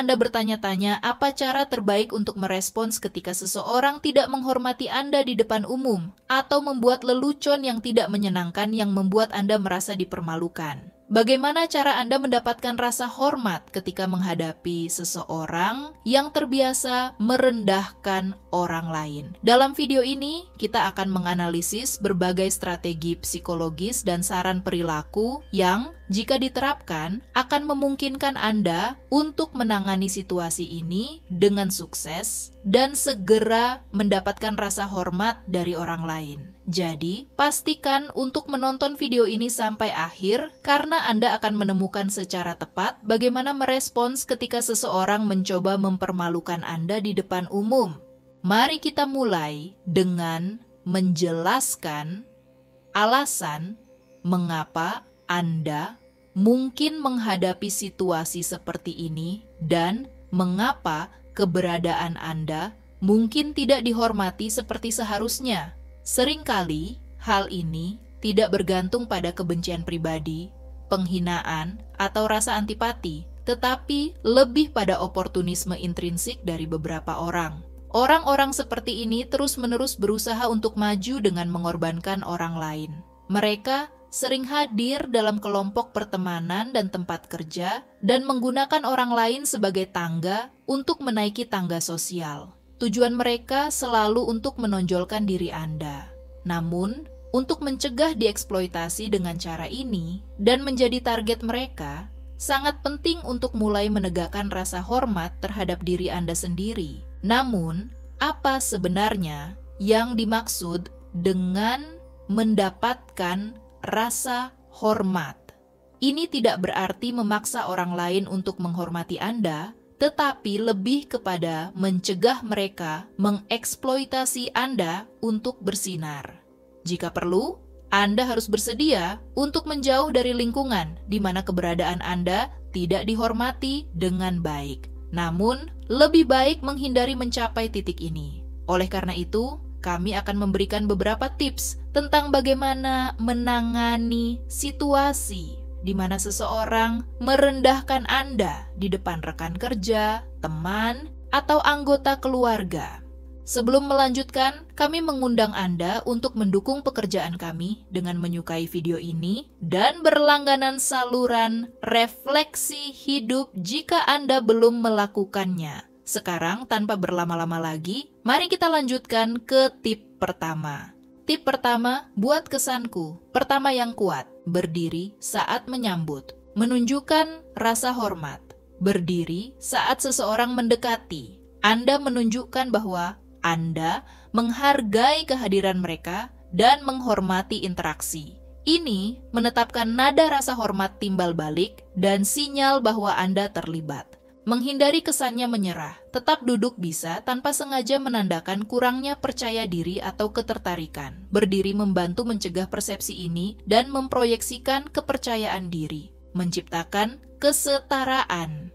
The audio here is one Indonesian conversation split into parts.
Anda bertanya-tanya apa cara terbaik untuk merespons ketika seseorang tidak menghormati Anda di depan umum atau membuat lelucon yang tidak menyenangkan yang membuat Anda merasa dipermalukan. Bagaimana cara Anda mendapatkan rasa hormat ketika menghadapi seseorang yang terbiasa merendahkan orang lain? Dalam video ini, kita akan menganalisis berbagai strategi psikologis dan saran perilaku yang, jika diterapkan, akan memungkinkan Anda untuk menangani situasi ini dengan sukses dan segera mendapatkan rasa hormat dari orang lain. Jadi, pastikan untuk menonton video ini sampai akhir karena Anda akan menemukan secara tepat bagaimana merespons ketika seseorang mencoba mempermalukan Anda di depan umum. Mari kita mulai dengan menjelaskan alasan mengapa Anda mungkin menghadapi situasi seperti ini dan mengapa keberadaan Anda mungkin tidak dihormati seperti seharusnya. Seringkali hal ini tidak bergantung pada kebencian pribadi, penghinaan, atau rasa antipati, tetapi lebih pada oportunisme intrinsik dari beberapa orang. Orang-orang seperti ini terus-menerus berusaha untuk maju dengan mengorbankan orang lain. Mereka sering hadir dalam kelompok pertemanan dan tempat kerja dan menggunakan orang lain sebagai tangga untuk menaiki tangga sosial. Tujuan mereka selalu untuk menonjolkan diri Anda. Namun, untuk mencegah dieksploitasi dengan cara ini dan menjadi target mereka, sangat penting untuk mulai menegakkan rasa hormat terhadap diri Anda sendiri. Namun, apa sebenarnya yang dimaksud dengan mendapatkan rasa hormat? Ini tidak berarti memaksa orang lain untuk menghormati Anda, tetapi lebih kepada mencegah mereka mengeksploitasi Anda untuk bersinar. Jika perlu, Anda harus bersedia untuk menjauh dari lingkungan di mana keberadaan Anda tidak dihormati dengan baik. Namun, lebih baik menghindari mencapai titik ini. Oleh karena itu, kami akan memberikan beberapa tips tentang bagaimana menangani situasi di mana seseorang merendahkan Anda di depan rekan kerja, teman, atau anggota keluarga. Sebelum melanjutkan, kami mengundang Anda untuk mendukung pekerjaan kami dengan menyukai video ini dan berlangganan saluran refleksi hidup jika Anda belum melakukannya. Sekarang, tanpa berlama-lama lagi, mari kita lanjutkan ke tip pertama. Tip pertama, buat kesanku. Pertama yang kuat, berdiri saat menyambut. Menunjukkan rasa hormat. Berdiri saat seseorang mendekati. Anda menunjukkan bahwa Anda menghargai kehadiran mereka dan menghormati interaksi. Ini menetapkan nada rasa hormat timbal balik dan sinyal bahwa Anda terlibat. Menghindari kesannya menyerah, tetap duduk bisa tanpa sengaja menandakan kurangnya percaya diri atau ketertarikan. Berdiri membantu mencegah persepsi ini dan memproyeksikan kepercayaan diri, menciptakan kesetaraan.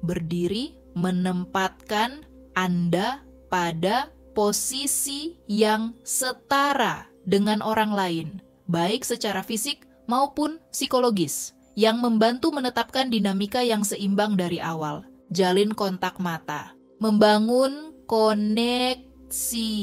Berdiri menempatkan Anda pada posisi yang setara dengan orang lain, baik secara fisik maupun psikologis, yang membantu menetapkan dinamika yang seimbang dari awal. Jalin kontak mata, membangun koneksi,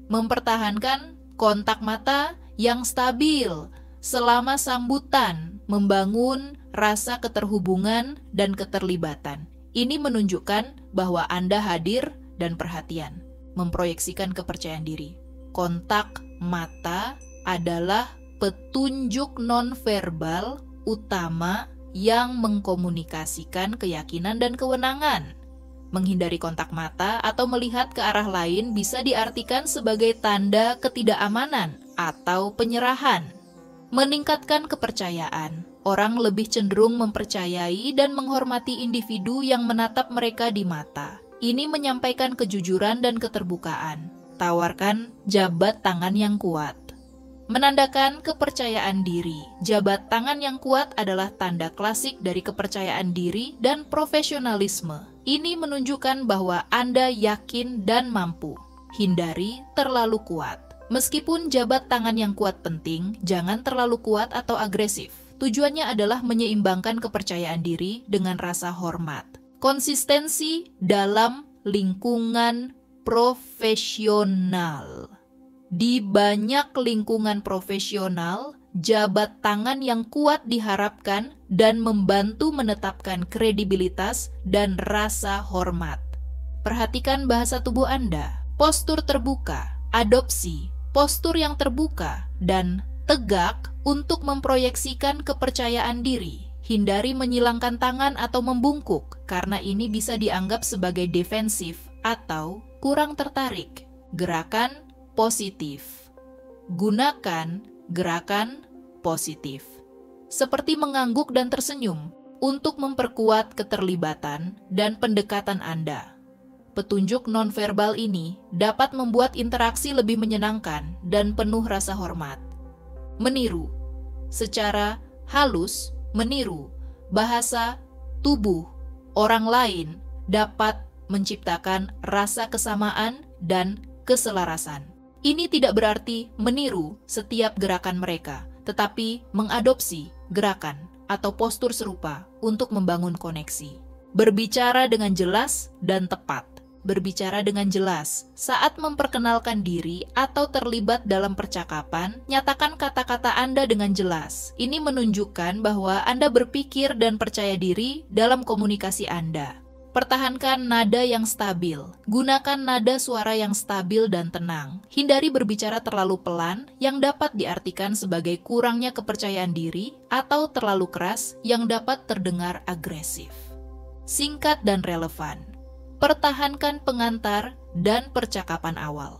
mempertahankan kontak mata yang stabil selama sambutan, membangun rasa keterhubungan dan keterlibatan. Ini menunjukkan bahwa Anda hadir dan perhatian, memproyeksikan kepercayaan diri. Kontak mata adalah petunjuk nonverbal utama yang mengkomunikasikan keyakinan dan kewenangan. Menghindari kontak mata atau melihat ke arah lain bisa diartikan sebagai tanda ketidakamanan atau penyerahan. Meningkatkan kepercayaan. Orang lebih cenderung mempercayai dan menghormati individu yang menatap mereka di mata. Ini menyampaikan kejujuran dan keterbukaan. Tawarkan jabat tangan yang kuat. Menandakan kepercayaan diri. Jabat tangan yang kuat adalah tanda klasik dari kepercayaan diri dan profesionalisme. Ini menunjukkan bahwa Anda yakin dan mampu. Hindari terlalu kuat. Meskipun jabat tangan yang kuat penting, jangan terlalu kuat atau agresif. Tujuannya adalah menyeimbangkan kepercayaan diri dengan rasa hormat. Konsistensi dalam lingkungan profesional. Di banyak lingkungan profesional, jabat tangan yang kuat diharapkan dan membantu menetapkan kredibilitas dan rasa hormat. Perhatikan bahasa tubuh Anda, postur terbuka, adopsi, postur yang terbuka, dan tegak untuk memproyeksikan kepercayaan diri. Hindari menyilangkan tangan atau membungkuk, karena ini bisa dianggap sebagai defensif atau kurang tertarik. Gerakan positif. Gunakan gerakan positif, seperti mengangguk dan tersenyum, untuk memperkuat keterlibatan dan pendekatan Anda. Petunjuk nonverbal ini dapat membuat interaksi lebih menyenangkan dan penuh rasa hormat. Meniru. Secara halus, meniru bahasa tubuh orang lain dapat menciptakan rasa kesamaan dan keselarasan. Ini tidak berarti meniru setiap gerakan mereka, tetapi mengadopsi gerakan atau postur serupa untuk membangun koneksi. Berbicara dengan jelas dan tepat. Berbicara dengan jelas saat memperkenalkan diri atau terlibat dalam percakapan, nyatakan kata-kata Anda dengan jelas. Ini menunjukkan bahwa Anda berpikir dan percaya diri dalam komunikasi Anda. Pertahankan nada yang stabil. Gunakan nada suara yang stabil dan tenang. Hindari berbicara terlalu pelan yang dapat diartikan sebagai kurangnya kepercayaan diri atau terlalu keras yang dapat terdengar agresif. Singkat dan relevan. Pertahankan pengantar dan percakapan awal.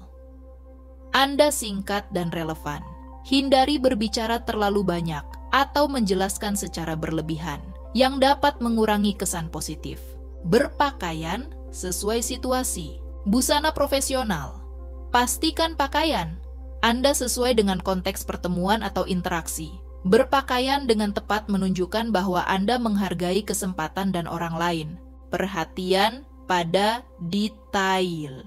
Anda singkat dan relevan. Hindari berbicara terlalu banyak atau menjelaskan secara berlebihan yang dapat mengurangi kesan positif. Berpakaian sesuai situasi. Busana profesional. Pastikan pakaian Anda sesuai dengan konteks pertemuan atau interaksi. Berpakaian dengan tepat menunjukkan bahwa Anda menghargai kesempatan dan orang lain. Perhatian pada detail.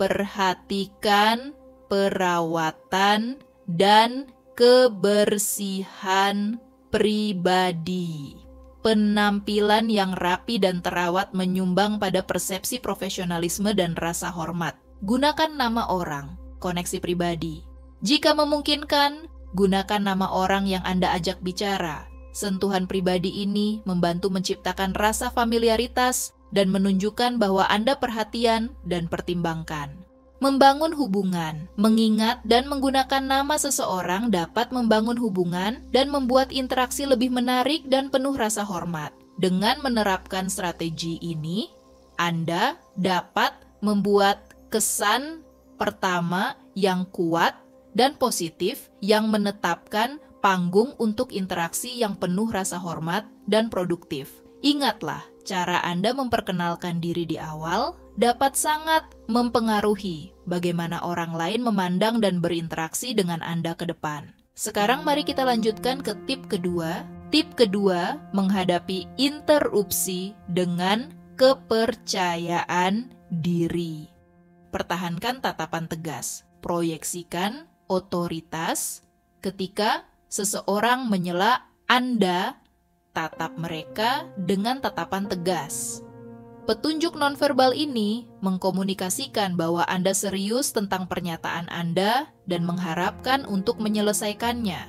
Perhatikan perawatan dan kebersihan pribadi. Penampilan yang rapi dan terawat menyumbang pada persepsi profesionalisme dan rasa hormat. Gunakan nama orang, koneksi pribadi. Jika memungkinkan, gunakan nama orang yang Anda ajak bicara. Sentuhan pribadi ini membantu menciptakan rasa familiaritas dan menunjukkan bahwa Anda perhatian dan pertimbangkan. Membangun hubungan, mengingat dan menggunakan nama seseorang dapat membangun hubungan dan membuat interaksi lebih menarik dan penuh rasa hormat. Dengan menerapkan strategi ini, Anda dapat membuat kesan pertama yang kuat dan positif yang menetapkan panggung untuk interaksi yang penuh rasa hormat dan produktif. Ingatlah, cara Anda memperkenalkan diri di awal dapat sangat mempengaruhi bagaimana orang lain memandang dan berinteraksi dengan Anda ke depan. Sekarang mari kita lanjutkan ke tip kedua. Tip kedua, menghadapi interupsi dengan kepercayaan diri. Pertahankan tatapan tegas. Proyeksikan otoritas ketika seseorang menyela Anda. Tatap mereka dengan tatapan tegas. Petunjuk nonverbal ini mengkomunikasikan bahwa Anda serius tentang pernyataan Anda dan mengharapkan untuk menyelesaikannya.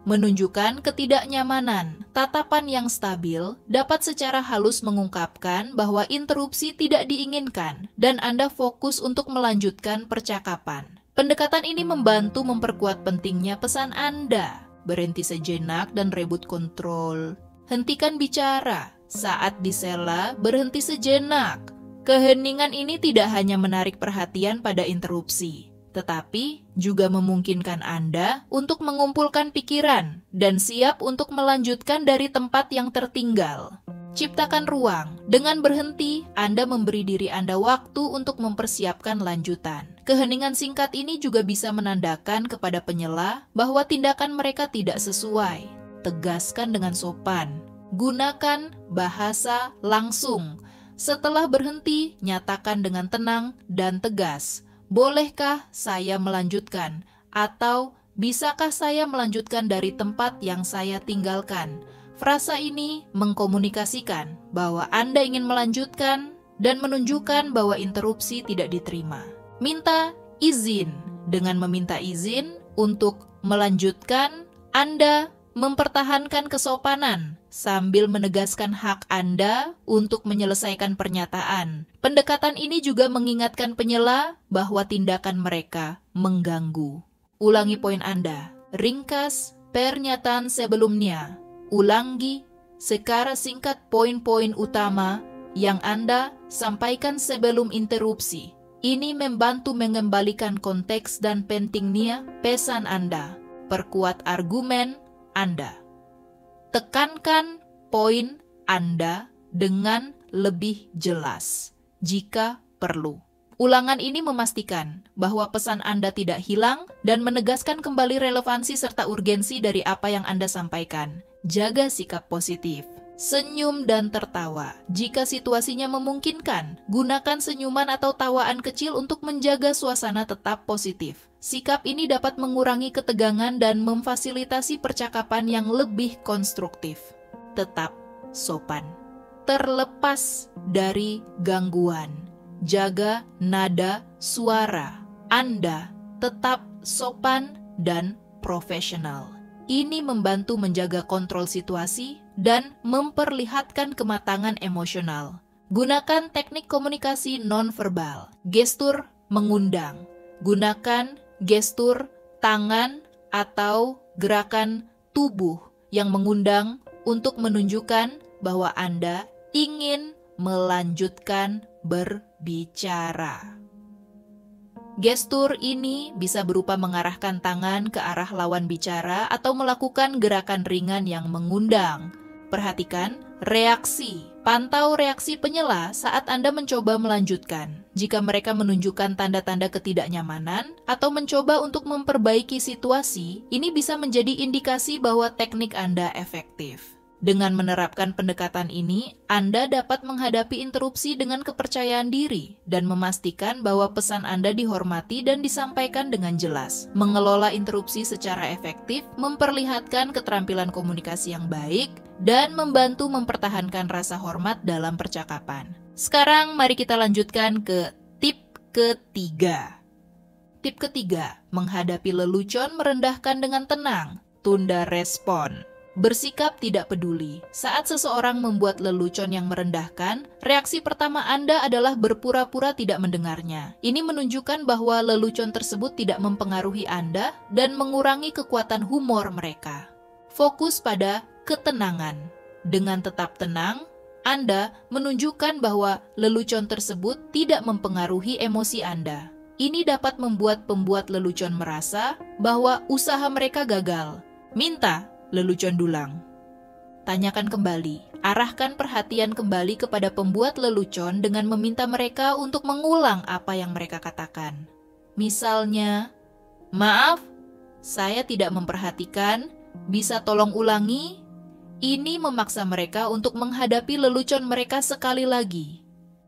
Menunjukkan ketidaknyamanan, tatapan yang stabil dapat secara halus mengungkapkan bahwa interupsi tidak diinginkan dan Anda fokus untuk melanjutkan percakapan. Pendekatan ini membantu memperkuat pentingnya pesan Anda. Berhenti sejenak dan rebut kontrol. Hentikan bicara. Saat disela, berhenti sejenak. Keheningan ini tidak hanya menarik perhatian pada interupsi, tetapi juga memungkinkan Anda untuk mengumpulkan pikiran dan siap untuk melanjutkan dari tempat yang tertinggal. Ciptakan ruang. Dengan berhenti, Anda memberi diri Anda waktu untuk mempersiapkan lanjutan. Keheningan singkat ini juga bisa menandakan kepada penyela bahwa tindakan mereka tidak sesuai. Tegaskan dengan sopan. Gunakan bahasa langsung. Setelah berhenti, nyatakan dengan tenang dan tegas. Bolehkah saya melanjutkan? Atau Bisakah saya melanjutkan dari tempat yang saya tinggalkan? Frasa ini mengkomunikasikan bahwa Anda ingin melanjutkan dan menunjukkan bahwa interupsi tidak diterima. Minta izin. Dengan meminta izin untuk melanjutkan, Anda mempertahankan kesopanan sambil menegaskan hak Anda untuk menyelesaikan pernyataan. Pendekatan ini juga mengingatkan penyela bahwa tindakan mereka mengganggu. Ulangi poin Anda. Ringkas pernyataan sebelumnya. Ulangi secara singkat poin-poin utama yang Anda sampaikan sebelum interupsi. Ini membantu mengembalikan konteks dan pentingnya pesan Anda. Perkuat argumen Anda. Tekankan poin Anda dengan lebih jelas jika perlu. Ulangan ini memastikan bahwa pesan Anda tidak hilang dan menegaskan kembali relevansi serta urgensi dari apa yang Anda sampaikan. Jaga sikap positif. Senyum dan tertawa. Jika situasinya memungkinkan, gunakan senyuman atau tawaan kecil untuk menjaga suasana tetap positif. Sikap ini dapat mengurangi ketegangan dan memfasilitasi percakapan yang lebih konstruktif. Tetap sopan. Terlepas dari gangguan. Jaga nada suara Anda tetap sopan dan profesional. Ini membantu menjaga kontrol situasi dan memperlihatkan kematangan emosional. Gunakan teknik komunikasi nonverbal. Gestur mengundang. Gunakan gestur tangan atau gerakan tubuh yang mengundang untuk menunjukkan bahwa Anda ingin melanjutkan berbicara. Gestur ini bisa berupa mengarahkan tangan ke arah lawan bicara atau melakukan gerakan ringan yang mengundang. Perhatikan reaksi. Pantau reaksi penyela saat Anda mencoba melanjutkan. Jika mereka menunjukkan tanda-tanda ketidaknyamanan atau mencoba untuk memperbaiki situasi, ini bisa menjadi indikasi bahwa teknik Anda efektif. Dengan menerapkan pendekatan ini, Anda dapat menghadapi interupsi dengan kepercayaan diri dan memastikan bahwa pesan Anda dihormati dan disampaikan dengan jelas. Mengelola interupsi secara efektif memperlihatkan keterampilan komunikasi yang baik dan membantu mempertahankan rasa hormat dalam percakapan. Sekarang mari kita lanjutkan ke tip ketiga. Tip ketiga, menghadapi lelucon merendahkan dengan tenang, tunda respon. Bersikap tidak peduli. Saat seseorang membuat lelucon yang merendahkan, reaksi pertama Anda adalah berpura-pura tidak mendengarnya. Ini menunjukkan bahwa lelucon tersebut tidak mempengaruhi Anda dan mengurangi kekuatan humor mereka. Fokus pada ketenangan. Dengan tetap tenang, Anda menunjukkan bahwa lelucon tersebut tidak mempengaruhi emosi Anda. Ini dapat membuat pembuat lelucon merasa bahwa usaha mereka gagal. Minta lelucon dulang. Tanyakan kembali. Arahkan perhatian kembali kepada pembuat lelucon dengan meminta mereka untuk mengulang apa yang mereka katakan. Misalnya, "Maaf, saya tidak memperhatikan. Bisa tolong ulangi?" Ini memaksa mereka untuk menghadapi lelucon mereka sekali lagi.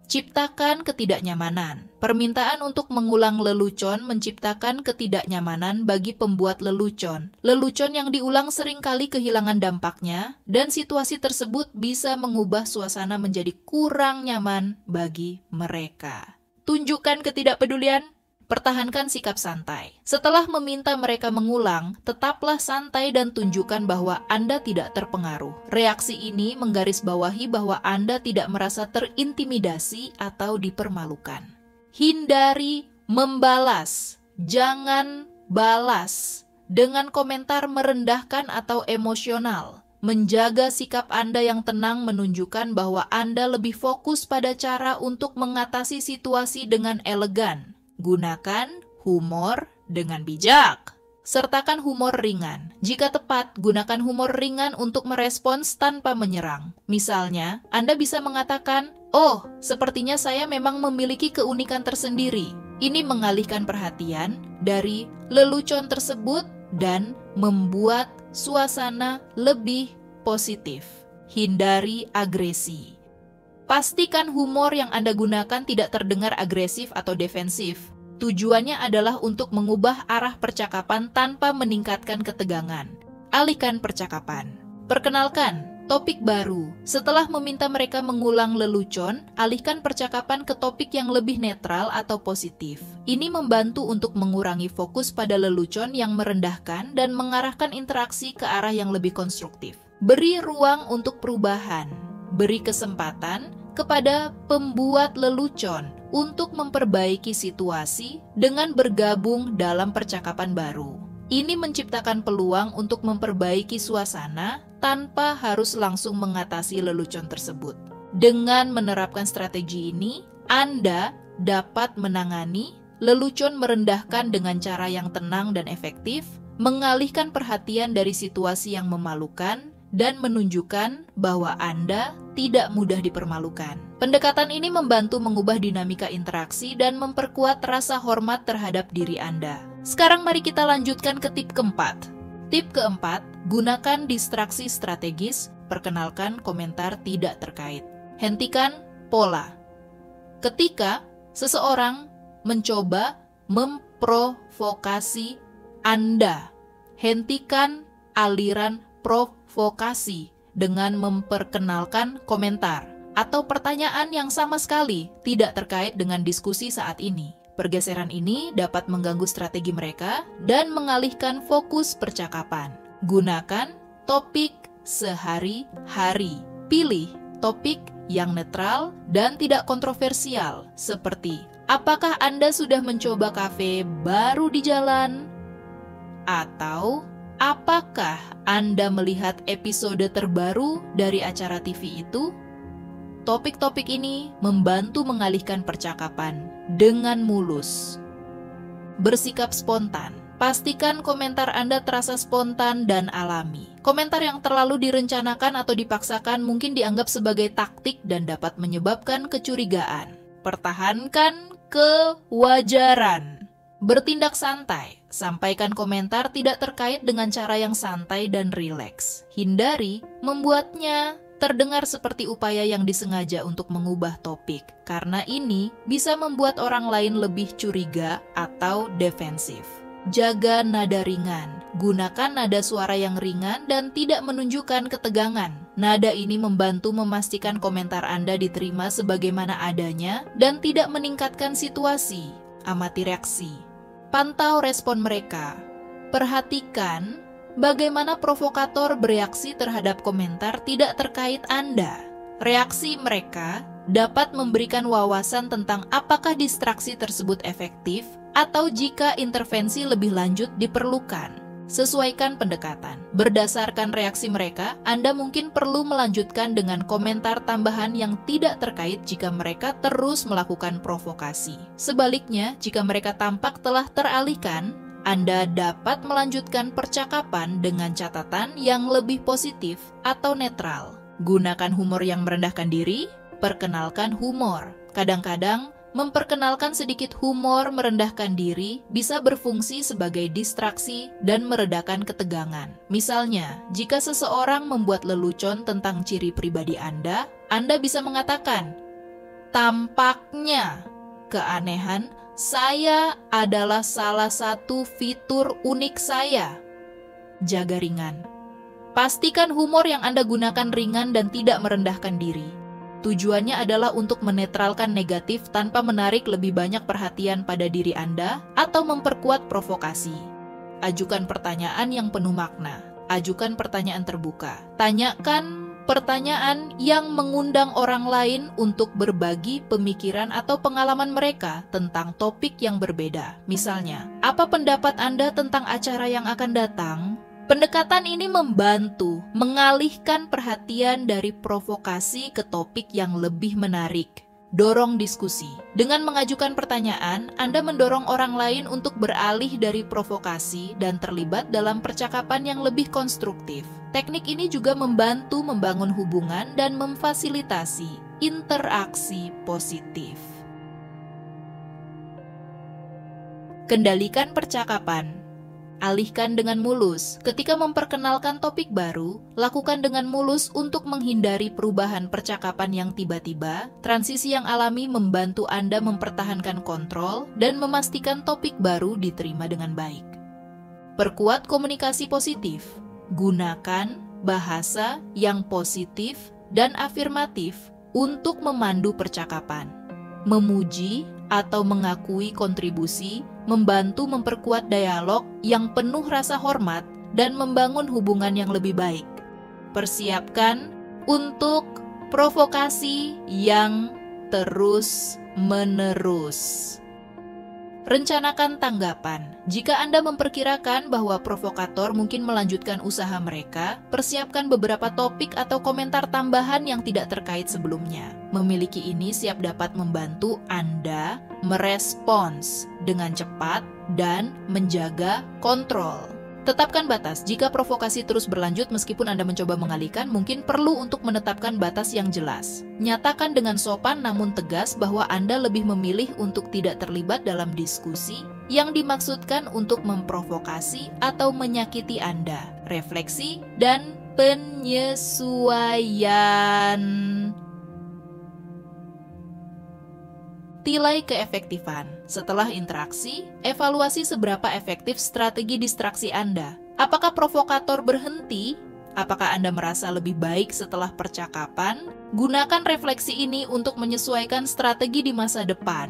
Ciptakan ketidaknyamanan. Permintaan untuk mengulang lelucon menciptakan ketidaknyamanan bagi pembuat lelucon. Lelucon yang diulang seringkali kehilangan dampaknya, dan situasi tersebut bisa mengubah suasana menjadi kurang nyaman bagi mereka. Tunjukkan ketidakpedulian. Pertahankan sikap santai. Setelah meminta mereka mengulang, tetaplah santai dan tunjukkan bahwa Anda tidak terpengaruh. Reaksi ini menggarisbawahi bahwa Anda tidak merasa terintimidasi atau dipermalukan. Hindari membalas. Jangan balas dengan komentar merendahkan atau emosional. Menjaga sikap Anda yang tenang menunjukkan bahwa Anda lebih fokus pada cara untuk mengatasi situasi dengan elegan. Gunakan humor dengan bijak. Sertakan humor ringan. Jika tepat, gunakan humor ringan untuk merespons tanpa menyerang. Misalnya, Anda bisa mengatakan, "Oh, sepertinya saya memang memiliki keunikan tersendiri." Ini mengalihkan perhatian dari lelucon tersebut dan membuat suasana lebih positif. Hindari agresi. Pastikan humor yang Anda gunakan tidak terdengar agresif atau defensif. Tujuannya adalah untuk mengubah arah percakapan tanpa meningkatkan ketegangan. Alihkan percakapan. Perkenalkan topik baru. Setelah meminta mereka mengulang lelucon, alihkan percakapan ke topik yang lebih netral atau positif. Ini membantu untuk mengurangi fokus pada lelucon yang merendahkan dan mengarahkan interaksi ke arah yang lebih konstruktif. Beri ruang untuk perubahan. Beri kesempatan kepada pembuat lelucon untuk memperbaiki situasi dengan bergabung dalam percakapan baru. Ini menciptakan peluang untuk memperbaiki suasana tanpa harus langsung mengatasi lelucon tersebut. Dengan menerapkan strategi ini, Anda dapat menangani lelucon merendahkan dengan cara yang tenang dan efektif, mengalihkan perhatian dari situasi yang memalukan, dan menunjukkan bahwa Anda tidak mudah dipermalukan. Pendekatan ini membantu mengubah dinamika interaksi dan memperkuat rasa hormat terhadap diri Anda. Sekarang mari kita lanjutkan ke tip keempat. Tip keempat, gunakan distraksi strategis, perkenalkan komentar tidak terkait. Hentikan pola. Ketika seseorang mencoba memprovokasi Anda, hentikan aliran provokasi dengan memperkenalkan komentar atau pertanyaan yang sama sekali tidak terkait dengan diskusi saat ini. Pergeseran ini dapat mengganggu strategi mereka dan mengalihkan fokus percakapan. Gunakan topik sehari-hari. Pilih topik yang netral dan tidak kontroversial, seperti apakah Anda sudah mencoba kafe baru di jalan? Atau apakah Anda melihat episode terbaru dari acara TV itu? Topik-topik ini membantu mengalihkan percakapan dengan mulus. Bersikap spontan. Pastikan komentar Anda terasa spontan dan alami. Komentar yang terlalu direncanakan atau dipaksakan mungkin dianggap sebagai taktik dan dapat menyebabkan kecurigaan. Pertahankan kewajaran. Bertindak santai. Sampaikan komentar tidak terkait dengan cara yang santai dan rileks. Hindari membuatnya terdengar seperti upaya yang disengaja untuk mengubah topik, karena ini bisa membuat orang lain lebih curiga atau defensif. Jaga nada ringan. Gunakan nada suara yang ringan dan tidak menunjukkan ketegangan. Nada ini membantu memastikan komentar Anda diterima sebagaimana adanya dan tidak meningkatkan situasi. Amati reaksi. Pantau respon mereka. Perhatikan bagaimana provokator bereaksi terhadap komentar tidak terkait Anda. Reaksi mereka dapat memberikan wawasan tentang apakah distraksi tersebut efektif atau jika intervensi lebih lanjut diperlukan. Sesuaikan pendekatan. Berdasarkan reaksi mereka, Anda mungkin perlu melanjutkan dengan komentar tambahan yang tidak terkait jika mereka terus melakukan provokasi. Sebaliknya, jika mereka tampak telah teralihkan, Anda dapat melanjutkan percakapan dengan catatan yang lebih positif atau netral. Gunakan humor yang merendahkan diri, perkenalkan humor. Kadang-kadang, memperkenalkan sedikit humor merendahkan diri bisa berfungsi sebagai distraksi dan meredakan ketegangan. Misalnya, jika seseorang membuat lelucon tentang ciri pribadi Anda bisa mengatakan, "Tampaknya keanehan saya adalah salah satu fitur unik saya." Jaga ringan. Pastikan humor yang Anda gunakan ringan dan tidak merendahkan diri. Tujuannya adalah untuk menetralkan negatif tanpa menarik lebih banyak perhatian pada diri Anda atau memperkuat provokasi. Ajukan pertanyaan yang penuh makna. Ajukan pertanyaan terbuka. Tanyakan pertanyaan yang mengundang orang lain untuk berbagi pemikiran atau pengalaman mereka tentang topik yang berbeda. Misalnya, apa pendapat Anda tentang acara yang akan datang? Pendekatan ini membantu mengalihkan perhatian dari provokasi ke topik yang lebih menarik. Dorong diskusi. Dengan mengajukan pertanyaan, Anda mendorong orang lain untuk beralih dari provokasi dan terlibat dalam percakapan yang lebih konstruktif. Teknik ini juga membantu membangun hubungan dan memfasilitasi interaksi positif. Kendalikan percakapan. Alihkan dengan mulus. Ketika memperkenalkan topik baru, lakukan dengan mulus untuk menghindari perubahan percakapan yang tiba-tiba. Transisi yang alami membantu Anda mempertahankan kontrol dan memastikan topik baru diterima dengan baik. Perkuat komunikasi positif. Gunakan bahasa yang positif dan afirmatif untuk memandu percakapan. Memuji atau mengakui kontribusi membantu memperkuat dialog yang penuh rasa hormat dan membangun hubungan yang lebih baik. Persiapkan untuk provokasi yang terus-menerus. Rencanakan tanggapan. Jika Anda memperkirakan bahwa provokator mungkin melanjutkan usaha mereka, persiapkan beberapa topik atau komentar tambahan yang tidak terkait sebelumnya. Memiliki ini siap dapat membantu Anda merespons dengan cepat dan menjaga kontrol. Tetapkan batas. Jika provokasi terus berlanjut meskipun Anda mencoba mengalihkan, mungkin perlu untuk menetapkan batas yang jelas. Nyatakan dengan sopan namun tegas bahwa Anda lebih memilih untuk tidak terlibat dalam diskusi yang dimaksudkan untuk memprovokasi atau menyakiti Anda. Refleksi dan penyesuaian. Nilai keefektifan. Setelah interaksi, evaluasi seberapa efektif strategi distraksi Anda. Apakah provokator berhenti? Apakah Anda merasa lebih baik setelah percakapan? Gunakan refleksi ini untuk menyesuaikan strategi di masa depan.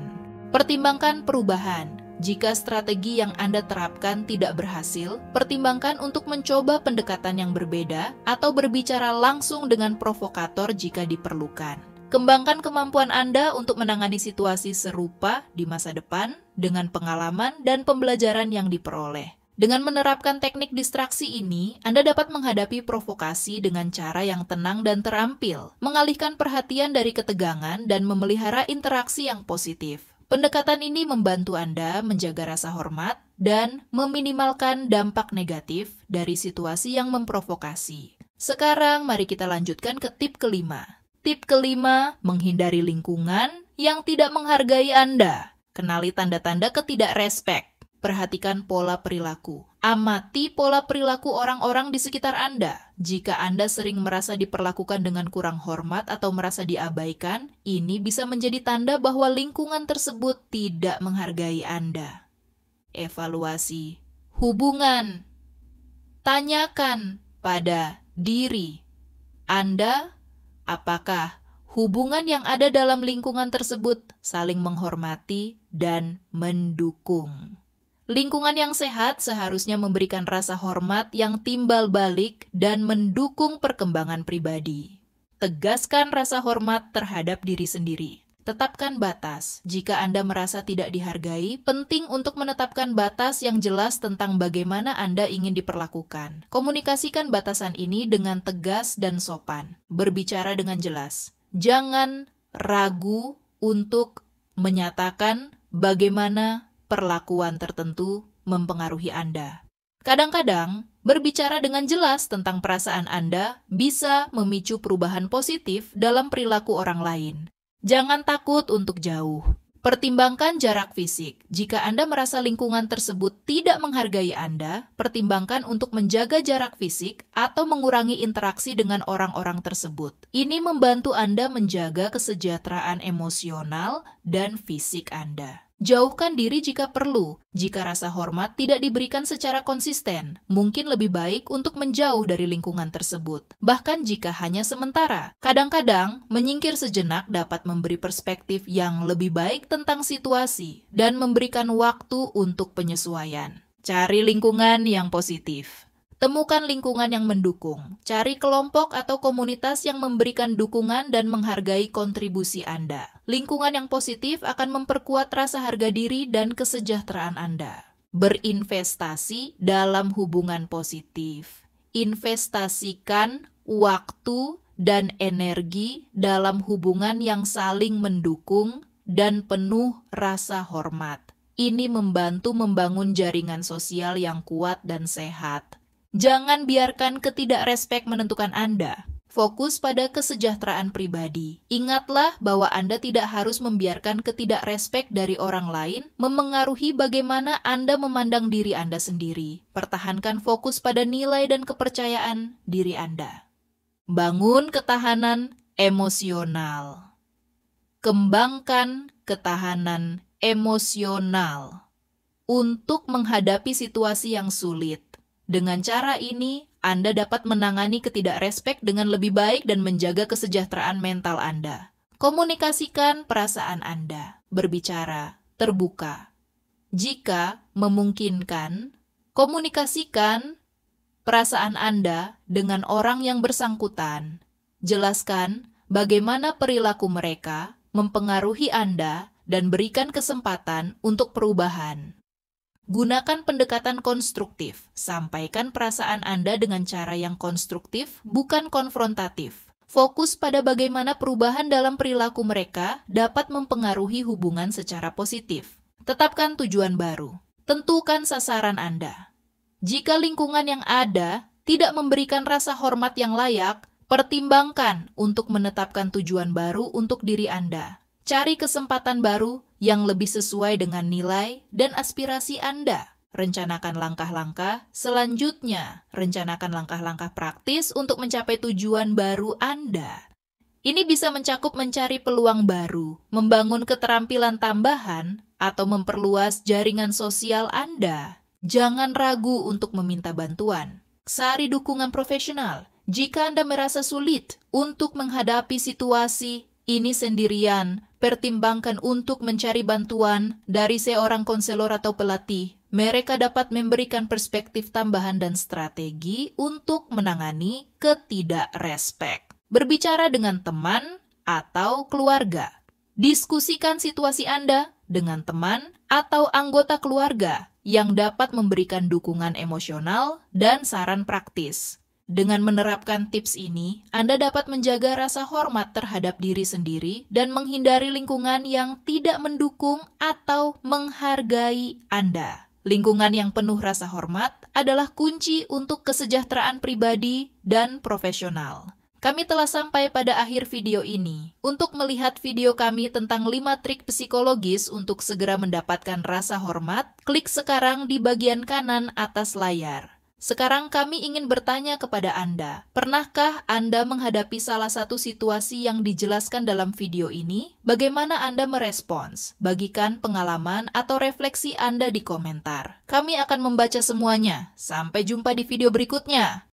Pertimbangkan perubahan. Jika strategi yang Anda terapkan tidak berhasil, pertimbangkan untuk mencoba pendekatan yang berbeda atau berbicara langsung dengan provokator jika diperlukan. Kembangkan kemampuan Anda untuk menangani situasi serupa di masa depan dengan pengalaman dan pembelajaran yang diperoleh. Dengan menerapkan teknik distraksi ini, Anda dapat menghadapi provokasi dengan cara yang tenang dan terampil, mengalihkan perhatian dari ketegangan dan memelihara interaksi yang positif. Pendekatan ini membantu Anda menjaga rasa hormat dan meminimalkan dampak negatif dari situasi yang memprovokasi. Sekarang mari kita lanjutkan ke tip kelima. Tip kelima, menghindari lingkungan yang tidak menghargai Anda. Kenali tanda-tanda ketidakrespek. Perhatikan pola perilaku. Amati pola perilaku orang-orang di sekitar Anda. Jika Anda sering merasa diperlakukan dengan kurang hormat atau merasa diabaikan, ini bisa menjadi tanda bahwa lingkungan tersebut tidak menghargai Anda. Evaluasi hubungan. Tanyakan pada diri Anda, apakah hubungan yang ada dalam lingkungan tersebut saling menghormati dan mendukung? Lingkungan yang sehat seharusnya memberikan rasa hormat yang timbal balik dan mendukung perkembangan pribadi. Tegaskan rasa hormat terhadap diri sendiri. Tetapkan batas. Jika Anda merasa tidak dihargai, penting untuk menetapkan batas yang jelas tentang bagaimana Anda ingin diperlakukan. Komunikasikan batasan ini dengan tegas dan sopan. Berbicara dengan jelas. Jangan ragu untuk menyatakan bagaimana perlakuan tertentu mempengaruhi Anda. Kadang-kadang, berbicara dengan jelas tentang perasaan Anda bisa memicu perubahan positif dalam perilaku orang lain. Jangan takut untuk jauh. Pertimbangkan jarak fisik. Jika Anda merasa lingkungan tersebut tidak menghargai Anda, pertimbangkan untuk menjaga jarak fisik atau mengurangi interaksi dengan orang-orang tersebut. Ini membantu Anda menjaga kesejahteraan emosional dan fisik Anda. Jauhkan diri jika perlu. Jika rasa hormat tidak diberikan secara konsisten, mungkin lebih baik untuk menjauh dari lingkungan tersebut. Bahkan jika hanya sementara, kadang-kadang menyingkir sejenak dapat memberi perspektif yang lebih baik tentang situasi dan memberikan waktu untuk penyesuaian. Cari lingkungan yang positif. Temukan lingkungan yang mendukung. Cari kelompok atau komunitas yang memberikan dukungan dan menghargai kontribusi Anda. Lingkungan yang positif akan memperkuat rasa harga diri dan kesejahteraan Anda. Berinvestasi dalam hubungan positif. Investasikan waktu dan energi dalam hubungan yang saling mendukung dan penuh rasa hormat. Ini membantu membangun jaringan sosial yang kuat dan sehat. Jangan biarkan ketidakrespek menentukan Anda. Fokus pada kesejahteraan pribadi. Ingatlah bahwa Anda tidak harus membiarkan ketidakrespek dari orang lain memengaruhi bagaimana Anda memandang diri Anda sendiri. Pertahankan fokus pada nilai dan kepercayaan diri Anda. Bangun ketahanan emosional. Kembangkan ketahanan emosional untuk menghadapi situasi yang sulit. Dengan cara ini, Anda dapat menangani ketidakrespek dengan lebih baik dan menjaga kesejahteraan mental Anda. Komunikasikan perasaan Anda. Berbicara terbuka. Jika memungkinkan, komunikasikan perasaan Anda dengan orang yang bersangkutan. Jelaskan bagaimana perilaku mereka mempengaruhi Anda dan berikan kesempatan untuk perubahan. Gunakan pendekatan konstruktif. Sampaikan perasaan Anda dengan cara yang konstruktif, bukan konfrontatif. Fokus pada bagaimana perubahan dalam perilaku mereka dapat mempengaruhi hubungan secara positif. Tetapkan tujuan baru. Tentukan sasaran Anda. Jika lingkungan yang ada tidak memberikan rasa hormat yang layak, pertimbangkan untuk menetapkan tujuan baru untuk diri Anda. Cari kesempatan baru yang lebih sesuai dengan nilai dan aspirasi Anda. Rencanakan langkah-langkah selanjutnya. Rencanakan langkah-langkah praktis untuk mencapai tujuan baru Anda. Ini bisa mencakup mencari peluang baru, membangun keterampilan tambahan, atau memperluas jaringan sosial Anda. Jangan ragu untuk meminta bantuan. Cari dukungan profesional. Jika Anda merasa sulit untuk menghadapi situasi ini sendirian, pertimbangkan untuk mencari bantuan dari seorang konselor atau pelatih. Mereka dapat memberikan perspektif tambahan dan strategi untuk menangani ketidakrespek. Berbicara dengan teman atau keluarga. Diskusikan situasi Anda dengan teman atau anggota keluarga yang dapat memberikan dukungan emosional dan saran praktis. Dengan menerapkan tips ini, Anda dapat menjaga rasa hormat terhadap diri sendiri dan menghindari lingkungan yang tidak mendukung atau menghargai Anda. Lingkungan yang penuh rasa hormat adalah kunci untuk kesejahteraan pribadi dan profesional. Kami telah sampai pada akhir video ini. Untuk melihat video kami tentang 5 trik psikologis untuk segera mendapatkan rasa hormat, klik sekarang di bagian kanan atas layar. Sekarang kami ingin bertanya kepada Anda, pernahkah Anda menghadapi salah satu situasi yang dijelaskan dalam video ini? Bagaimana Anda merespons? Bagikan pengalaman atau refleksi Anda di komentar. Kami akan membaca semuanya. Sampai jumpa di video berikutnya.